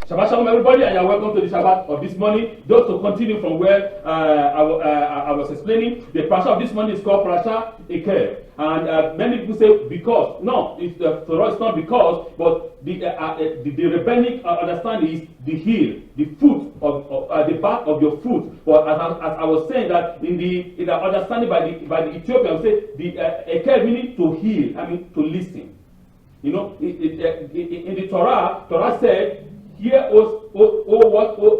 Shabbat Shalom, everybody, and you're welcome to the Shabbat of this morning. Just to continue from where I was explaining, the Parashat of this morning is called Parashat Eikev. And many people say because. No, it's not because, but the rabbinic understanding is the heel, the foot of the back of your foot. But as I was saying that in the understanding by the Ethiopian, say the Eikev meaning to heal, to listen. You know, in the Torah said, "Hear, O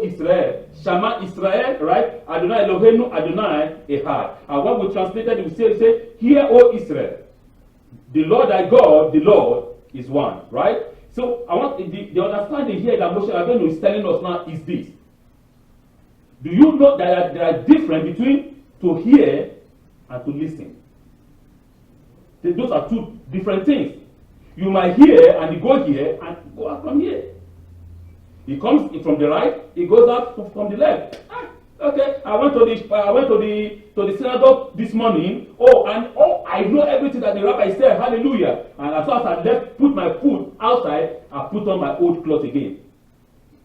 Yisrā, Shema Yisrael," right? Adonai Eloheinu, Adonai Echad. And when we translated, we say, "Hear, O Yisrā, the Lord thy God, the Lord is one," right? So I want the understanding here that Moshe Rabbeinu is telling us now is this: do you know that there are difference between to hear and to listen? Those are two different things. You might hear and you go here and go out from here. It comes from the right, it goes out from the left. Okay, I went to the synagogue this morning. I know everything that the rabbi said. Hallelujah! And as soon as I put my foot outside, I put on my old cloth again.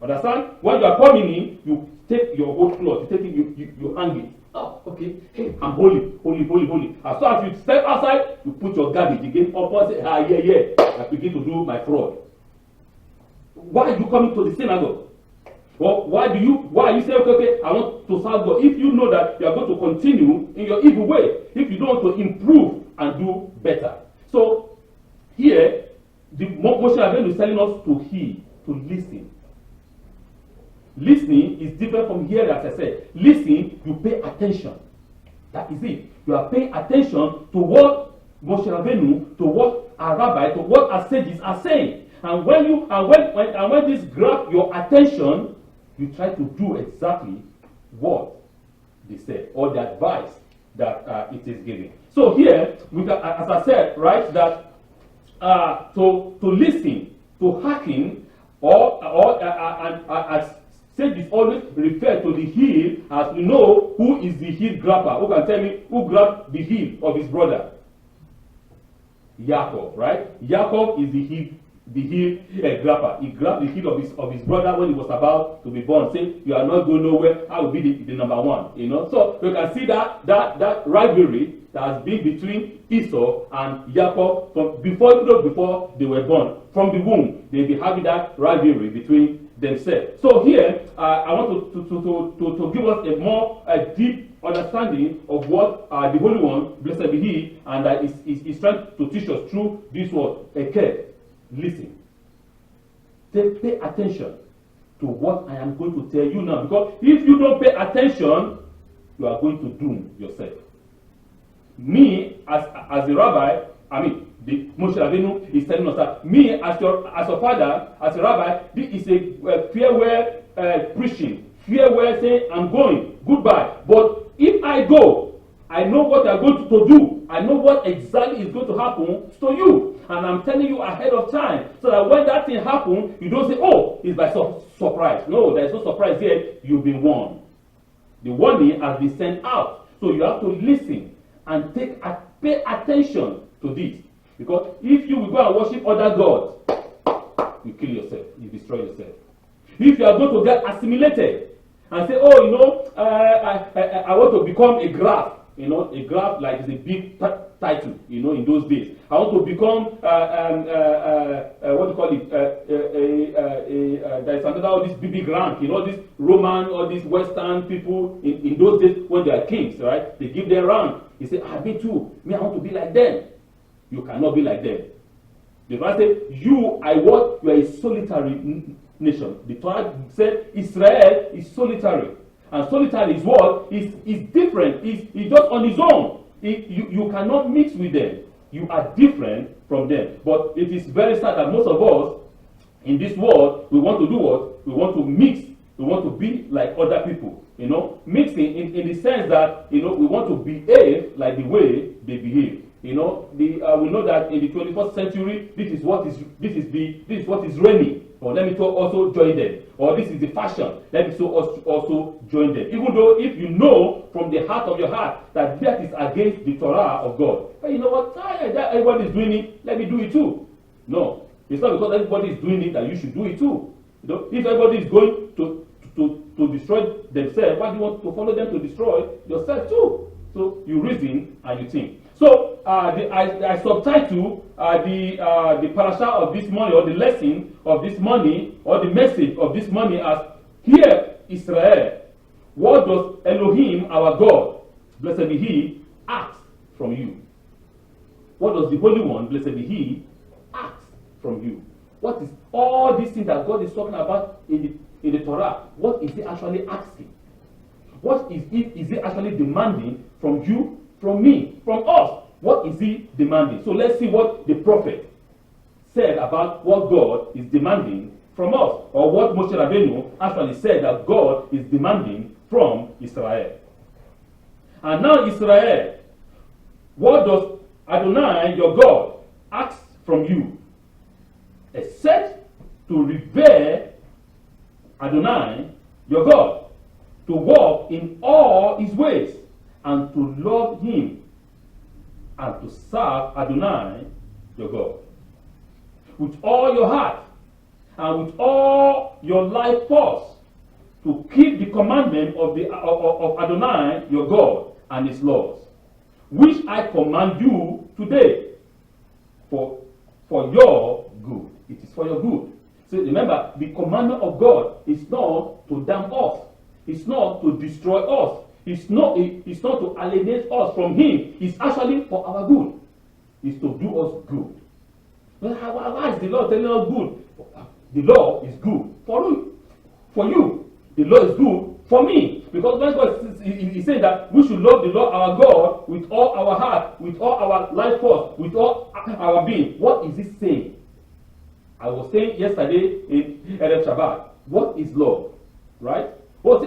Understand? When you are coming in, you take your old cloth, you hang it. Oh, okay. Hey, I'm holy. As soon as you step outside, you put your garbage again up and say, yeah. I begin to do my fraud. Why are you coming to the synagogue? Or why are you saying, okay, I want to serve God? If you know that you are going to continue in your evil way, if you don't want to improve and do better. So here, the Moshe Rabbeinu is telling us to hear, to listen. Listening is different from hearing, as I said. Listening, you pay attention. That is it. You are paying attention to what Moshe Rabbeinu, to what our rabbi, to what our sages are saying. And when this grab your attention, you try to do exactly what they say or the advice that it is giving. So here, as I said, right, that to listen, to hearken, and as sages always refer to the heel, as we know who is the heel grabber. Who can tell me who grabbed the heel of his brother? Yaakov, right? Yaakov is the heel grabber. He grabbed the heel of his brother when he was about to be born. Say, you are not going nowhere. I will be the number one. You know, so you can see that rivalry that has been between Esau and Yaakov from before they were born. From the womb, they've been having that rivalry between themselves. So here, I want to give us a more deep understanding of what the Holy One, blessed be He, and that is trying to teach us through this word, Eikev. Listen. Pay attention to what I am going to tell you now. Because if you don't pay attention, you are going to doom yourself. Me, as a rabbi, the Moshe Rabbeinu is telling us that me, as your father, as a rabbi, this is a farewell preaching. Farewell saying, I'm going, goodbye. But if I go, I know what I'm going to do. I know what exactly is going to happen to you. And I'm telling you ahead of time. So that when that thing happens, you don't say, oh, it's by surprise. No, there's no surprise here. You've been warned. The warning has been sent out. So you have to listen and pay attention to this. Because if you will go and worship other gods, you kill yourself. You destroy yourself. If you are going to get assimilated and say, oh, I want to become a graph. A graph like is a big title, in those days. I want to become, what do you call it? There's another, all this big rank, this Roman, all these Western people in those days when they are kings, right? They give their rank. He say, me too. I want to be like them. You cannot be like them. The Torah said, you are a solitary nation. The Torah said, Israel is solitary. And solitary is what? Is different. Is just on his own. You cannot mix with them. You are different from them. But it is very sad that most of us in this world, we want to do what? We want to mix. We want to be like other people. Mixing in the sense that we want to behave like the way they behave. We know that in the 21st century, this is what is reigning. Or let me also join them. Or this is the fashion. Let me also join them. Even though if you know from the heart of your heart that that is against the Torah of God. But you know what? Everybody is doing it. Let me do it too. No. It's not because everybody is doing it that you should do it too. You know, if everybody is going to destroy themselves, why do you want to follow them to destroy yourself too? So you reason and you think. So I subtitle the parasha of this morning, or the lesson of this morning, or the message of this morning as, "Hear Israel, what does Elohim, our God, blessed be He, ask from you?" What does the Holy One, blessed be He, ask from you? What is all these things that God is talking about in the Torah? What is He actually asking? What is He actually demanding from you, from me, from us? What is He demanding? So let's see what the prophet said about what God is demanding from us, or what Moshe Rabbeinu actually said that God is demanding from Israel. And now, Israel, what does Adonai, your God, ask from you? Except to revere Adonai, your God, to walk in all His ways, and to love Him, and to serve Adonai, your God, with all your heart and with all your life force, to keep the commandment of Adonai, your God, and His laws, which I command you today, for your good. It is for your good. So remember, the commandment of God is not to damn us. It's not to destroy us. It's not to alienate us from Him. It's actually for our good. It's to do us good. Well, why is the Lord telling us good? The law is good for you. For you. The law is good for me. Because when God is saying that we should love the Lord our God with all our heart, with all our life force, with all our being. What is He saying? I was saying yesterday in Erev Shabbat, what is love? Right? Love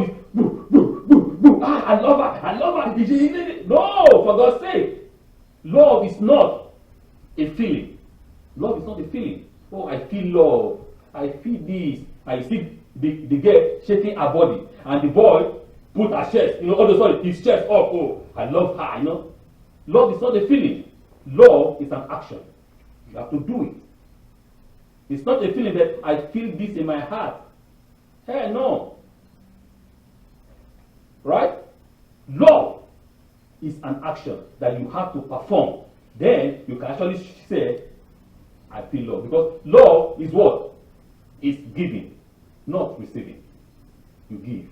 is boo, boo, boo, boo. I love her. I love her. No, for God's sake. Love is not a feeling. Love is not a feeling. Oh, I feel love. I feel this. I see the girl shaking her body, and the boy put her chest, his chest up. Oh, I love her, Love is not a feeling. Love is an action. You have to do it. It's not a feeling that I feel this in my heart. Hey, no. Right? Love is an action that you have to perform. Then you can actually say, I feel love. Because love is what? It's giving, not receiving. You give.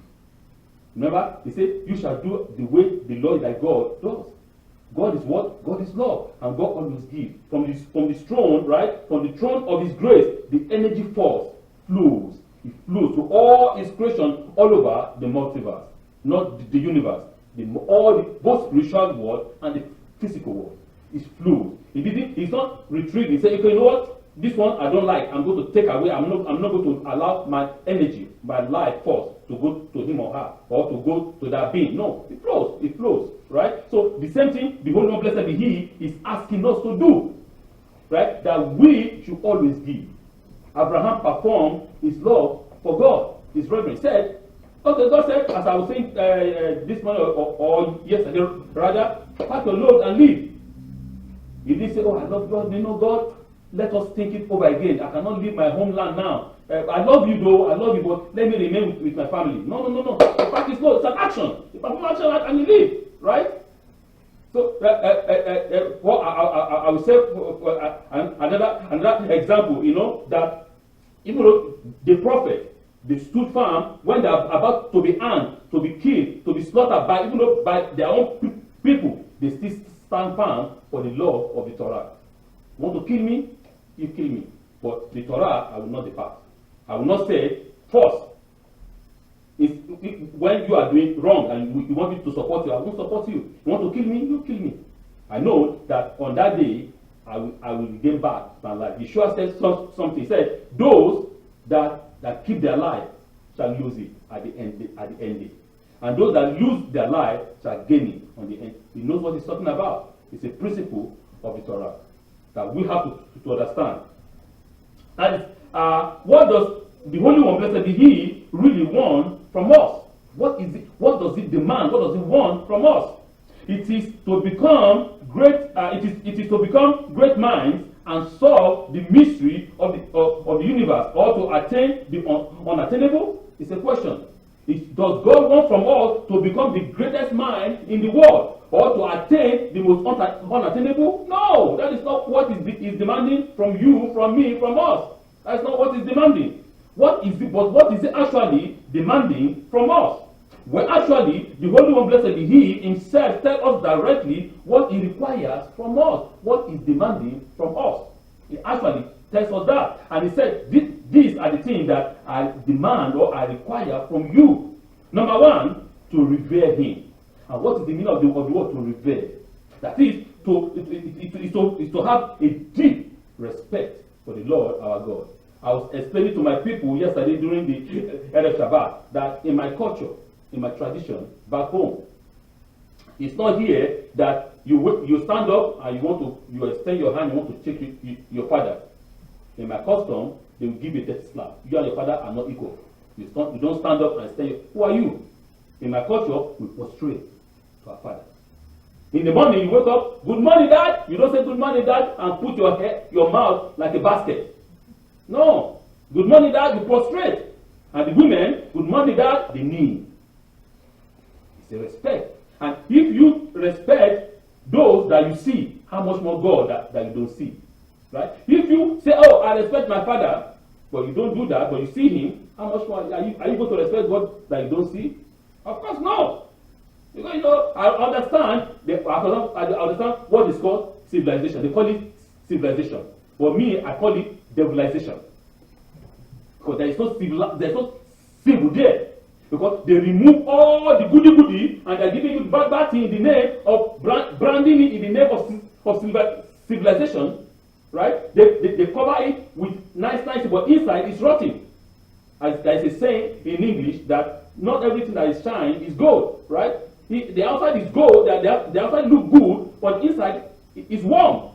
Remember, He said, you shall do the way the Lord thy God does. God is what? God is love. And God always gives. From His throne, right? From the throne of His grace, the energy force flows. It flows to all His creation all over the multiverse. Not the universe. Both spiritual world and the physical world. It flows. He's not retrieving. He said, okay, you know what? This one I don't like. I'm going to take away. I'm not going to allow my energy, my life force to go to him or her, or to go to that being. No, it flows. It flows. Right? So the same thing the Holy One, blessed be He, is asking us to do. Right? That we should always give. Abraham performed his love for God. His reverence said, okay, God said, as I was saying this morning or yesterday, rather, pack your load and leave. He didn't say, oh, I love God. God, let us think it over again. I cannot leave my homeland now. I love you though, I love you, but let me remain with my family. No. The fact is, no, it's an action. You perform action and you leave. Right? So, what I will say another example, that even though the prophet, they stood firm when they are about to be hanged, to be killed, to be slaughtered by their own people, they still stand firm for the law of the Torah. Want to kill me? You kill me. But the Torah, I will not depart. I will not say, first, when you are doing wrong and you want me to support you, I won't support you. You want to kill me? You kill me. I know that on that day, I will gain back my life. Yeshua said something. He said, those that keep their life shall lose it at the end day. And those that lose their life shall gain it on the end. He knows what he's talking about. It's a principle of the Torah that we have to understand. And what does the Holy One, blessed be He, really want from us? What is it? What does it demand? What does it want from us? It is to become great. It is to become great minds and solve the mystery of the universe, or to attain the unattainable? It's a question. Does God want from us to become the greatest mind in the world, or to attain the most unattainable? No, that is not what is demanding from you, from me, from us. That's not what is demanding. What is it actually demanding from us? Well, actually, the Holy One, blessed be He, Himself tells us directly what He requires from us, what He's demanding from us. He actually tells us that. And He said, these are the things that I demand or I require from you. Number one, to revere Him. And what is the meaning of the word to revere? That is, to have a deep respect for the Lord our God. I was explaining to my people yesterday during the Erev Shabbat that in my culture, in my tradition, back home, it's not here that you stand up and you extend your hand, you want to shake your father. In my custom, they will give you a death slap. You and your father are not equal. You don't stand up and extend who are you? In my culture, we prostrate to our father. In the morning, you wake up, good morning, Dad. You don't say good morning, Dad, and put your mouth like a basket. No. Good morning, Dad, you prostrate. And the women, good morning, Dad, they kneel. It's a respect. And if you respect those that you see, how much more God that you don't see? Right? If you say, oh, I respect my father, but you don't do that, but you see him, how much more are you going to respect God that you don't see? Of course, no. Because, I understand what is called civilization. They call it civilization. For me, I call it devilization. Because there's no civil there. Because they remove all the goody and they're giving you bad thing in the name of branding it in the name of civilization, right? They cover it with nice, but inside it's rotten. As there is a saying in English that not everything that is shine is gold, right? The outside is gold, the outside look good, but inside is warm,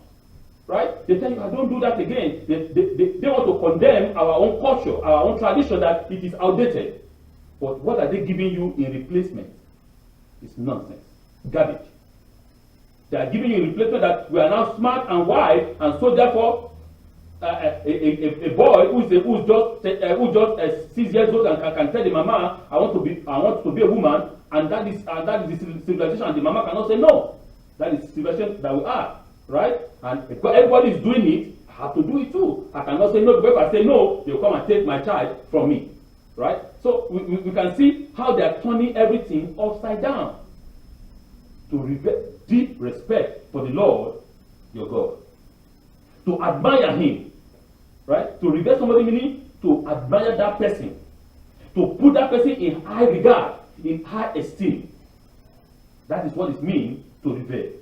right? They tell you, I don't do that again. They want to condemn our own culture, our own tradition, that it is outdated. But what are they giving you in replacement? It's nonsense. Garbage. They are giving you in replacement that we are now smart and wise, and so therefore a boy who's just 6 years old and can tell the mama, I want to be a woman, and that is the civilization, and the mama cannot say no. That is the civilization that we are, right? And because everybody is doing it, I have to do it too. I cannot say no, because if I say no, they'll come and take my child from me. Right? So we can see how they are turning everything upside down. To deep respect for the Lord your God. To admire Him. Right? To revere somebody meaning to admire that person. To put that person in high regard, in high esteem. That is what it means to revere.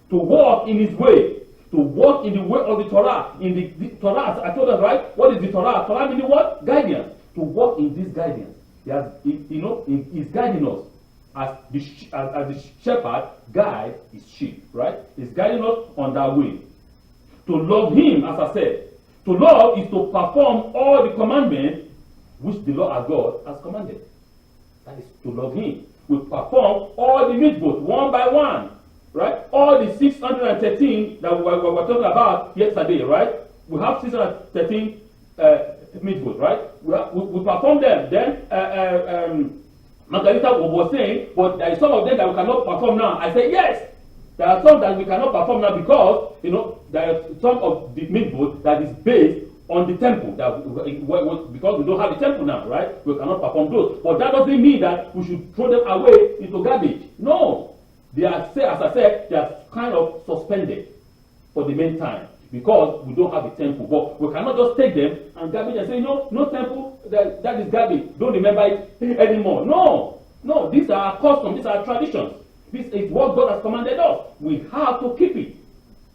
To walk in His way. To walk in the way of the Torah. In the Torah, I told us, right? What is the Torah? Torah meaning what? Guidance. To walk in this guidance. He's guiding us as the shepherd guides his sheep, right? He's guiding us on that way. To love Him, as I said. To love is to perform all the commandments which the Lord our God has commanded. That is to love Him. We perform all the mitzvot one by one, right? All the 613 that we were talking about yesterday, right? We have 613 mitzvot, right? We perform them. Then Margarita was saying, but there is some of them that we cannot perform now. I say yes. There are some that we cannot perform now because there are some of the mitzvot that is based on the temple. Because we don't have the temple now, right? We cannot perform those. But that doesn't mean that we should throw them away into garbage. No, they are, as I said, they are kind of suspended for the meantime. Because we don't have a temple. But we cannot just take them and garbage and say, no temple, that is garbage. Don't remember it anymore. No, these are our customs, these are our traditions. This is what God has commanded us. We have to keep it.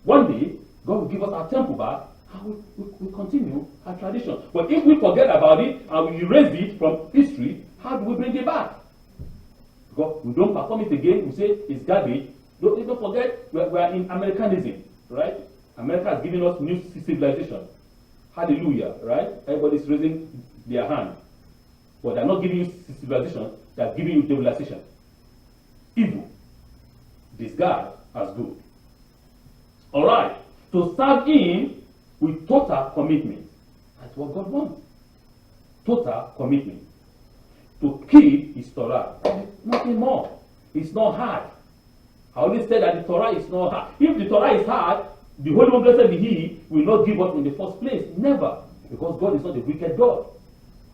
One day, God will give us our temple back, and we continue our tradition. But if we forget about it and we erase it from history, how do we bring it back? Because we don't perform it again, we say it's garbage. Don't forget, we are in Americanism, right? America has given us new civilization. Hallelujah, right? Everybody's raising their hand. But they're not giving you civilization, they're giving you devilization. Evil. Disguised as good. Alright. To serve Him with total commitment. That's what God wants. Total commitment. To keep His Torah. Nothing more. It's not hard. I always say that the Torah is not hard. If the Torah is hard, the Holy One, blessed be He, will not give us in the first place. Never. Because God is not a wicked God.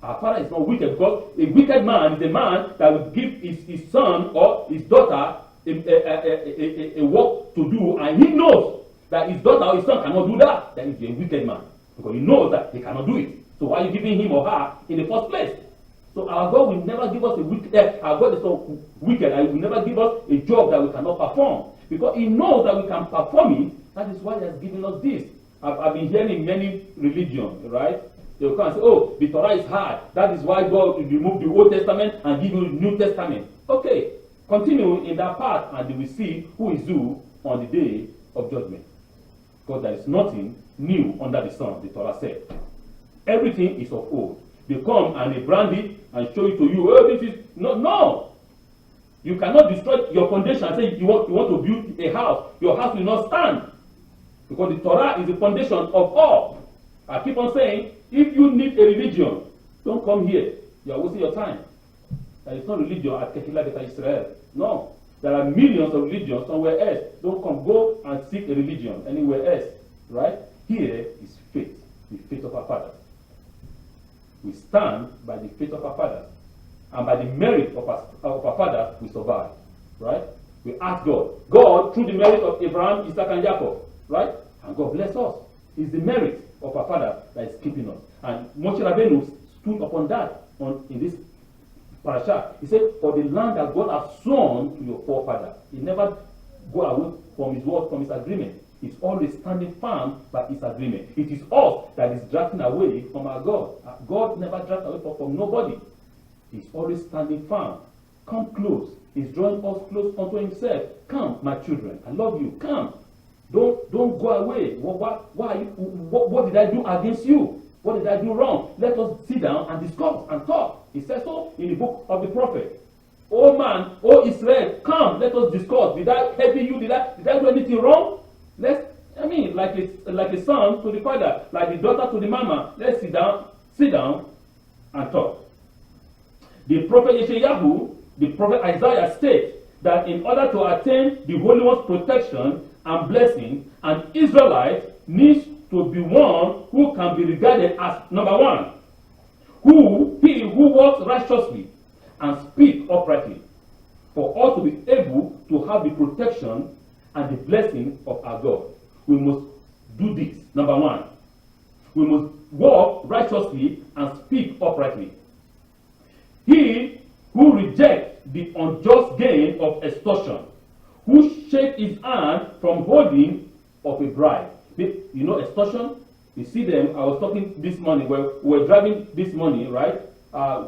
Our Father is not wicked, because a wicked man is a man that will give his son or his daughter a work to do, and he knows that his daughter or his son cannot do that. Then he's a wicked man, because he knows that he cannot do it. So why are you giving him or her in the first place? So our God will never give us a wicked. Our God is not wicked, and He will never give us a job that we cannot perform, because He knows that we can perform it. That is why He has given us this. I've been hearing many religions, right? They will come and say, oh, the Torah is hard. That is why God will remove the Old Testament and give you the New Testament. Okay, continue in that part, and you will see who is who on the day of judgment. Because there is nothing new under the sun, the Torah said. Everything is of old. They come and they brand it and show it to you. Oh, this is no. You cannot destroy your foundation and say you want to build a house. Your house will not stand, because the Torah is the foundation of all. I keep on saying, if you need a religion, don't come here. You are wasting your time. There is no religion at Yisrā. No. There are millions of religions somewhere else. Don't come. Go and seek a religion anywhere else. Right? Here is faith. The faith of our fathers. We stand by the faith of our fathers. And by the merit of our fathers, we survive. Right? We ask God. God, through the merit of Abraham, Isaac, and Jacob. Right? And God bless us. It's the merit of our Father that is keeping us. And Moshe Rabbeinu stood upon that in this Parashat. He said, for the land that God has sworn to your forefather. He never go away from His word, from His agreement. He's always standing firm by His agreement. It is us that is drafting away from our God. God never drafts away from nobody. He's always standing firm. Come close. He's drawing us close unto Himself. Come, my children. I love you. Come. Don't go away. What did I do against you? What did I do wrong? Let us sit down and discuss and talk. He says so in the book of the prophet. Oh man, oh Israel, come, let us discuss. Did I help you? Did I do anything wrong? Like a son to the father, like the daughter to the mama. Let's sit down and talk. The prophet Yeshayahu, the prophet Isaiah states that in order to attain the Holy One's protection and blessing, an Israelite needs to be one who can be regarded as number one, he who walks righteously and speak uprightly, for us to be able to have the protection and the blessing of our God. We must do this. Number one, we must walk righteously and speak uprightly. He who rejects the unjust gain of extortion, who shakes his hand from holding of a bribe. You know extortion? You see them. I was talking this morning, we were driving this morning, right,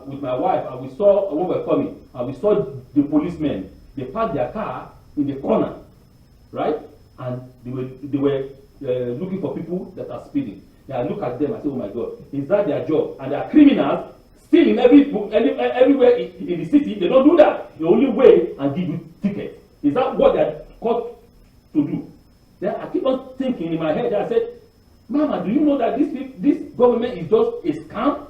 with my wife, and we saw, when we were coming, and we saw the policemen. They parked their car in the corner, right, and they were looking for people that are speeding. I look at them and say, oh my God, is that their job? And they are criminals, stealing everywhere in the city. They don't do that. They only wait and give you tickets. Is that what they're called to do? Then I keep on thinking in my head. I said, Mama, do you know that this government is just a scam?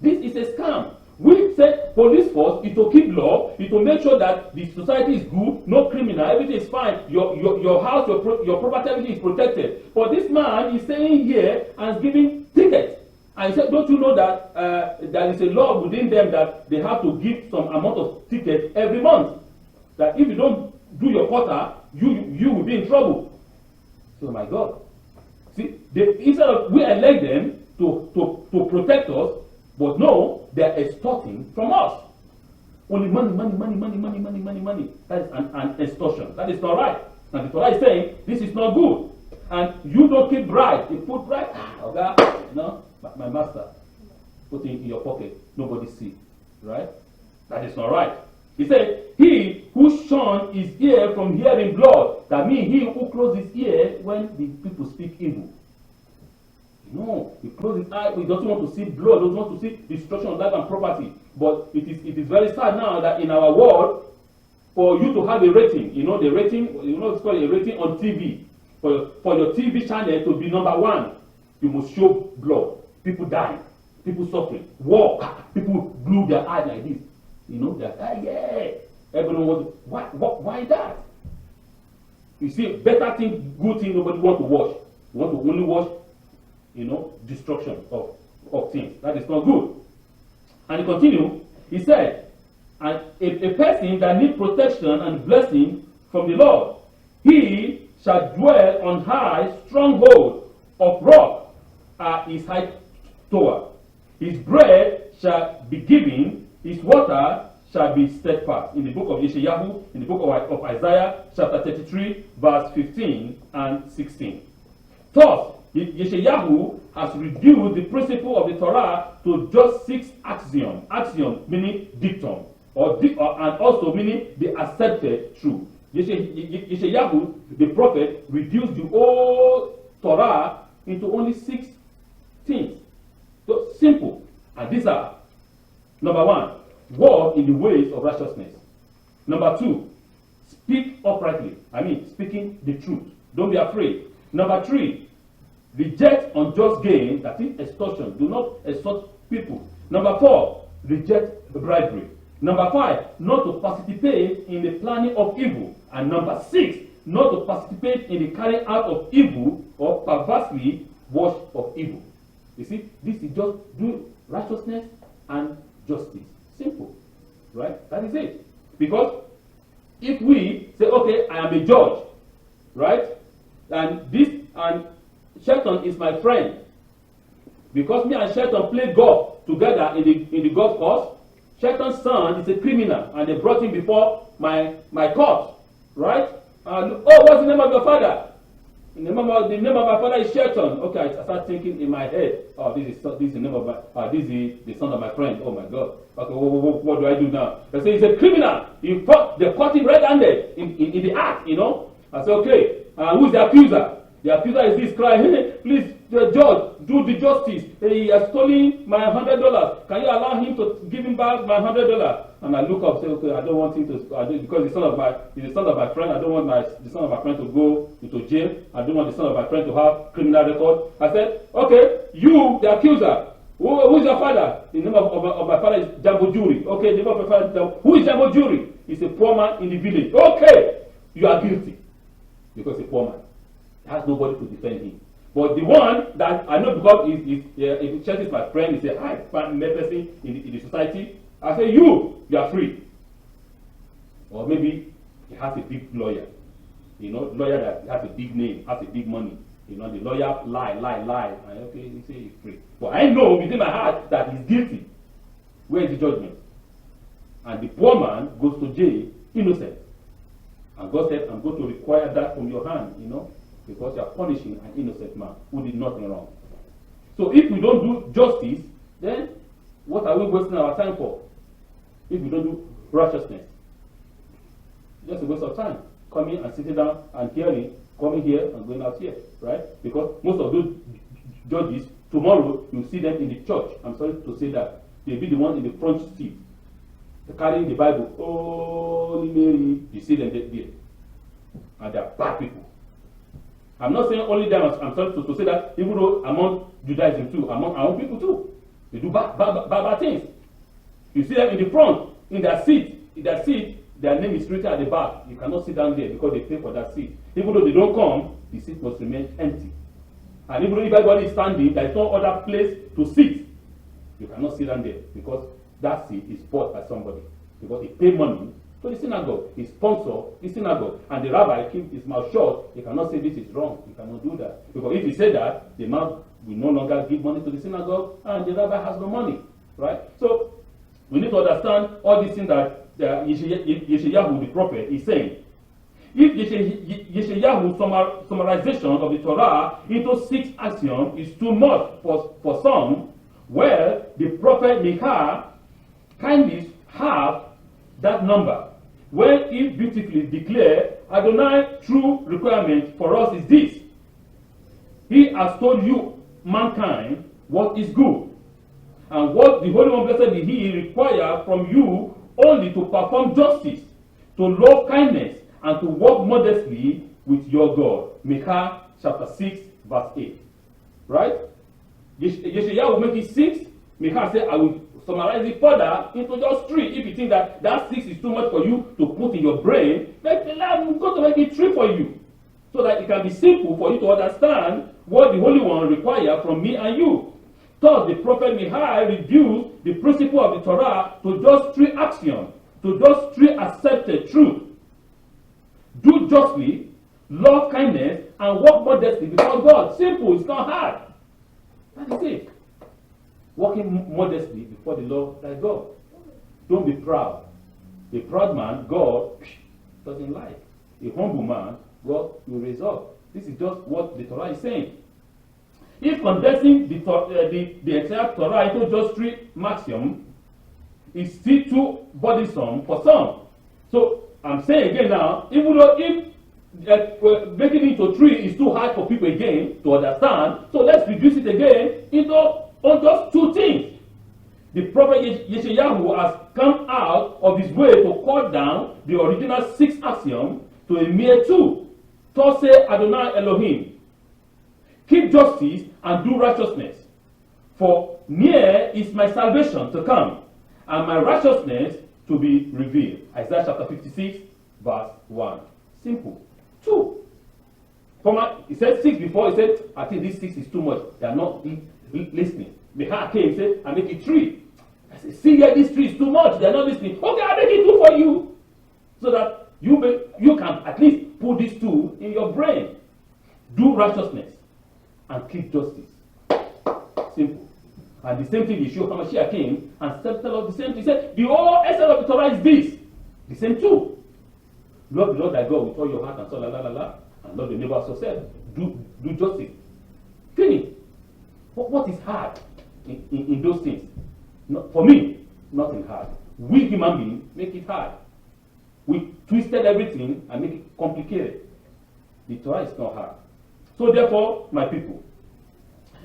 This is a scam. We said police force is to keep law, is to make sure that the society is good, no criminal, everything is fine. Your house, your property, everything is protected. But this man is saying here and is giving tickets. And he said, don't you know that there is a law within them that they have to give some amount of tickets every month? That if you don't do your quota, you will be in trouble. So my God. See, instead of we elect them to protect us, but no, they are extorting from us. Only money. That is an extortion. That is not right. And the Torah is saying this is not good. And you don't keep bribe. You put bribe. Okay, no, my master, put it in your pocket. Nobody see, right? That is not right. He said, he who shunned his ear from hearing blood, that means he who closes his ear when the people speak evil. No, he closes his eye, he doesn't want to see blood, doesn't want to see destruction of life and property. But it is very sad now that in our world, for you to have a rating, the rating, it's called a rating on TV. for your TV channel to be number one, you must show blood, people dying, people suffering, war, people glue their eyes like this. You know, that yeah, everyone wants. Why that? You see, better thing, good thing, nobody want to watch. You want to only watch, you know, destruction of things. That is not good. And he continued. He said, and a person that needs protection and blessing from the Lord, he shall dwell on high stronghold of rock at his high tower. His bread shall be given, his water shall be steadfast. In the book of YHWH, in the book of Isaiah, chapter 33, verse 15 and 16. Thus, YHWH has reduced the principle of the Torah to just 6 axioms. Axiom meaning dictum, and also meaning the accepted truth. YHWH, the prophet, reduced the whole Torah into only 6 things. So simple. And these are: number 1, walk in the ways of righteousness. Number 2, speak uprightly. I mean, speaking the truth. Don't be afraid. Number 3, reject unjust gain, that is extortion. Do not extort people. Number 4, reject bribery. Number 5, not to participate in the planning of evil. And number 6, not to participate in the carrying out of evil or perversely wash of evil. You see, this is just do righteousness and justice. Simple. Right? That is it. Because if we say, okay, I am a judge, right? And Shelton is my friend. Because me and Shelton play golf together in the golf course, Shelton's son is a criminal and they brought him before my court. Right? And oh, what's the name of your father? The name of my father is Shelton. Okay, I start thinking in my head, oh, this is the name of my, this is the son of my friend. Oh my God. Okay, what do I do now? They say he's a criminal. They caught him red-handed in the act, you know. I say, okay, who's the accuser? The accuser is this crying, hey, please, the judge, do the justice. He has stolen my $100. Can you allow him to give him back my $100? And I look up, say, okay, I don't want him to, because he's the son of my friend. I don't want the son of my friend to go into jail. I don't want the son of my friend to have criminal record. I said, okay, you, the accuser, who's your father? The name of my father is Jambo Jury. Okay, the name of my father, who is Jambo Jury? He's a poor man in the village. Okay, you are guilty because he's a poor man. Has nobody to defend him. But the one that I know, because if Church is my friend, he's a high person in the society, I say, you are free. Or maybe he has a big lawyer. You know, lawyer that has a big name, has a big money. You know, the lawyer lie. And okay, he say he's free. But I know within my heart that he's guilty. Where is the judgment? And the poor man goes to jail, innocent. And God said, I'm going to require that from your hand, you know, because you are punishing an innocent man who did nothing wrong. So if we don't do justice, then what are we wasting our time for? If we don't do righteousness, just a waste of time. Coming and sitting down and hearing, coming here and going out here, right? Because most of those judges, tomorrow you see them in the church. I'm sorry to say that. They'll be the one in the front seat. They're carrying the Bible. Holy Mary, you see them there. And they're bad people. I'm not saying only them, I'm sorry to say that, even though among Judaism too, among our own people too, they do bad things. You see them in the front, in their seat, their name is written at the back. You cannot sit down there because they pay for that seat. Even though they don't come, the seat must remain empty. And even though everybody is standing, there is no other place to sit. You cannot sit down there because that seat is bought by somebody. Because he paid money to the synagogue. He sponsors the synagogue. And the rabbi keeps his mouth shut. He cannot say this is wrong. He cannot do that. Because if he said that, the man will no longer give money to the synagogue and the rabbi has no money. Right? So we need to understand all these things that YHWH, the prophet, is saying. If YHWH summarization of the Torah into 6 axioms is too much for some, well, the prophet Micah kindly have that number, when he beautifully declared, Adonai's true requirement for us is this: He has told you, mankind, what is good, and what the Holy One, blessed be He, requires from you only to perform justice, to love kindness, and to walk modestly with your God. Micah chapter 6, verse 8. Right? Yeshaya will make it 6. Micah said, I will summarize it further into just 3. If you think that 6 is too much for you to put in your brain, I'm going to make it 3 for you. So that it can be simple for you to understand what the Holy One requires from me and you. Thus, the prophet Micah reduced the principle of the Torah to just 3 axioms, to just 3 accepted truths. Do justly, love kindness, and walk modestly before God. Simple, it's not hard. That is it. Walking modestly before the Lord thy God. Don't be proud. A proud man, God doesn't like. A humble man, God will raise up. This is just what the Torah is saying. If condensing the entire Torah into just 3 maxioms is still too burdensome for some. So I'm saying again now, even though if making it into 3 is too hard for people again to understand, so let's reduce it again on just 2 things. The prophet Yeshayahu has come out of his way to cut down the original 6 axioms to a mere 2. Thus say Adonai Elohim, keep justice and do righteousness, for near is my salvation to come, and my righteousness to be revealed. Isaiah chapter 56, verse 1. Simple. 2. He said 6 before. He said, I think this 6 is too much. They are not listening. Micah came and said, I make it 3. I said, see here, this 3 is too much. They are not listening. Okay, I make it 2 for you. So that you can at least put these 2 in your brain. Do righteousness and keep justice. Simple. And the same thing Yeshua HaMashiach came and tell us the same thing. He said, the whole essence of the Torah is this. The same 2. Love the Lord thy God with all your heart and soul, and love your neighbor as yourself. Do justice. Finish. What is hard in those things? For me, nothing hard. We human beings make it hard. We twisted everything and make it complicated. The Torah is not hard. So therefore, my people,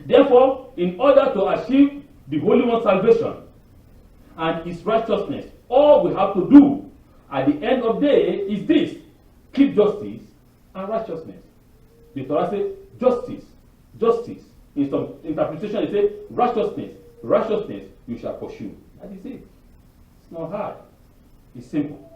in order to achieve the Holy One's salvation and His righteousness, all we have to do at the end of the day is this: keep justice and righteousness. The Torah says justice. In some interpretation, it says righteousness you shall pursue. That is it. It's not hard. It's simple.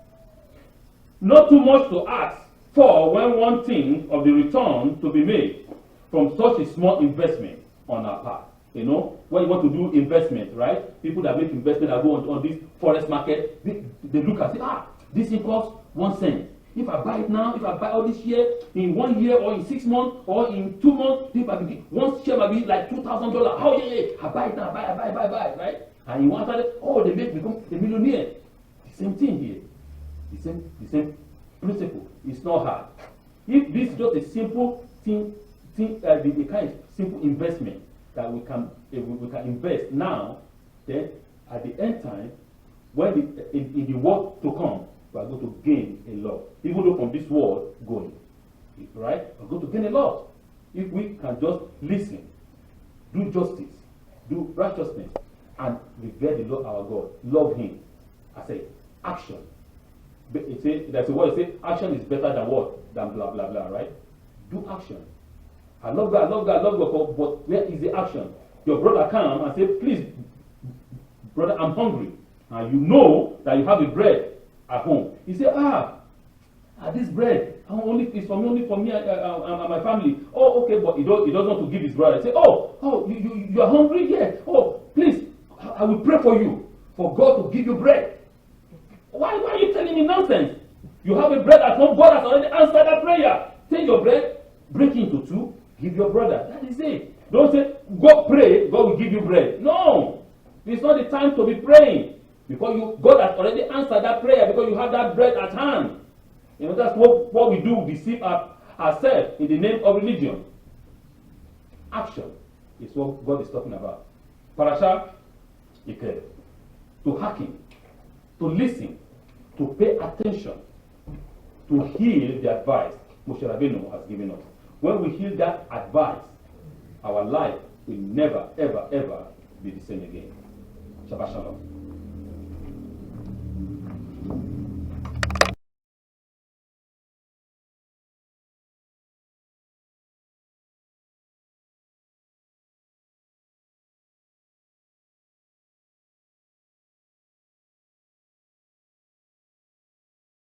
Not too much to ask for when one thinks of the return to be made from such a small investment on our part. You know, when you want to do investment, right? People that make investment that go on this forest market, they look and say, this thing costs 1 cent. If I buy it now, if I buy all this year, in 1 year or in 6 months or in 2 months, one share might be like $2,000. Oh yeah, I buy it now, buy, right? And you want to they become a millionaire. The same thing here. The same principle. It's not hard. If this is just a simple thing, the kind of simple investment that we can invest now, then at the end time, when in the world to come, we are going to gain a lot. Even though from this world going, right? We're going to gain a lot if we can just listen, do justice, do righteousness, and revere the Lord our God. Love Him. I say action. That's a word. It says action is better than what? Than blah blah blah. Right? Do action. I love God, but where is the action? Your brother come and say, please, brother, I'm hungry. And you know that you have the bread at home. He say, this bread is only for me and my family. Oh, okay, but he doesn't want to give his brother. He say, you are hungry? Yeah. Oh, please, I will pray for you, for God to give you bread. Why are you telling me nonsense? You have a bread at home. God has already answered that prayer. Take your bread, break it into 2, give your brother. That is it. Don't say, go pray, God will give you bread. No. It's not the time to be praying. Because God has already answered that prayer, because you have that bread at hand. You know, that's what we do, deceive ourselves in the name of religion. Action is what God is talking about. Parashat, Eikev. To hearken, to listen, to pay attention, to hear the advice Moshe Rabbeinu has given us. When we hear that advice, our life will never, ever, ever be the same again. Shabbat Shalom.